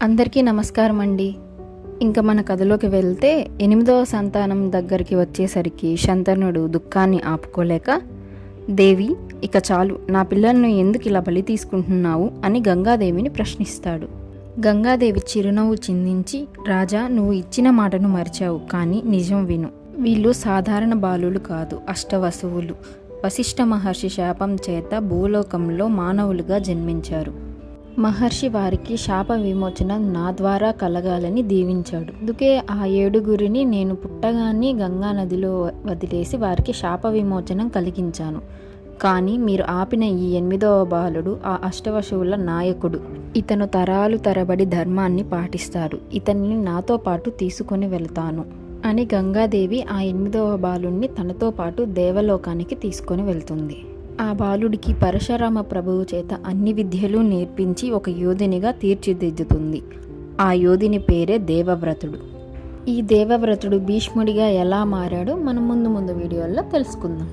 అందరికీ నమస్కారం అండి. ఇంకా మన కథలోకి వెళ్తే 8వ సంతానం దగ్గరికి వచ్చేసరికి శంతనుడు దుఃఖాన్ని ఆపుకోలేక, దేవి ఇక చాలు, నా పిల్లలను ఎందుకు ఇలా బలి తీసుకుంటున్నావు అని గంగాదేవిని ప్రశ్నిస్తాడు. గంగాదేవి చిరునవ్వు చిందించి, రాజా, నువ్వు ఇచ్చిన మాటను మరిచావు, కానీ నిజం విను. వీళ్ళు సాధారణ బాలులు కాదు, అష్టవసువులు. వశిష్ఠ మహర్షి శాపం చేత భూలోకంలో మానవులుగా జన్మించారు. మహర్షి వారికి శాప విమోచన నా ద్వారా కలగాలని దీవించాడు. అందుకే ఆ 7గురిని నేను పుట్టగానే గంగా నదిలో వదిలేసి వారికి శాప విమోచనం కలిగించాను. కానీ మీరు ఆపిన ఈ 8వ బాలుడు ఆ అష్టవశువుల నాయకుడు. ఇతను తరాలు తరబడి ధర్మాన్ని పాటిస్తారు. ఇతన్ని నాతో పాటు తీసుకొని వెళ్తాను అని గంగాదేవి ఆ 8వ బాలుణ్ణి తనతో పాటు దేవలోకానికి తీసుకొని వెళ్తుంది. ఆ బాలుడికి పరశురామ ప్రభువు చేత అన్ని విద్యలు నేర్పించి ఒక యోధునిగా తీర్చిదిద్దుతుంది. ఆ యోధుని పేరే దేవవ్రతుడు. ఈ దేవవ్రతుడు భీష్ముడిగా ఎలా మారాడో మనం ముందు వీడియోల్లో తెలుసుకుందాం.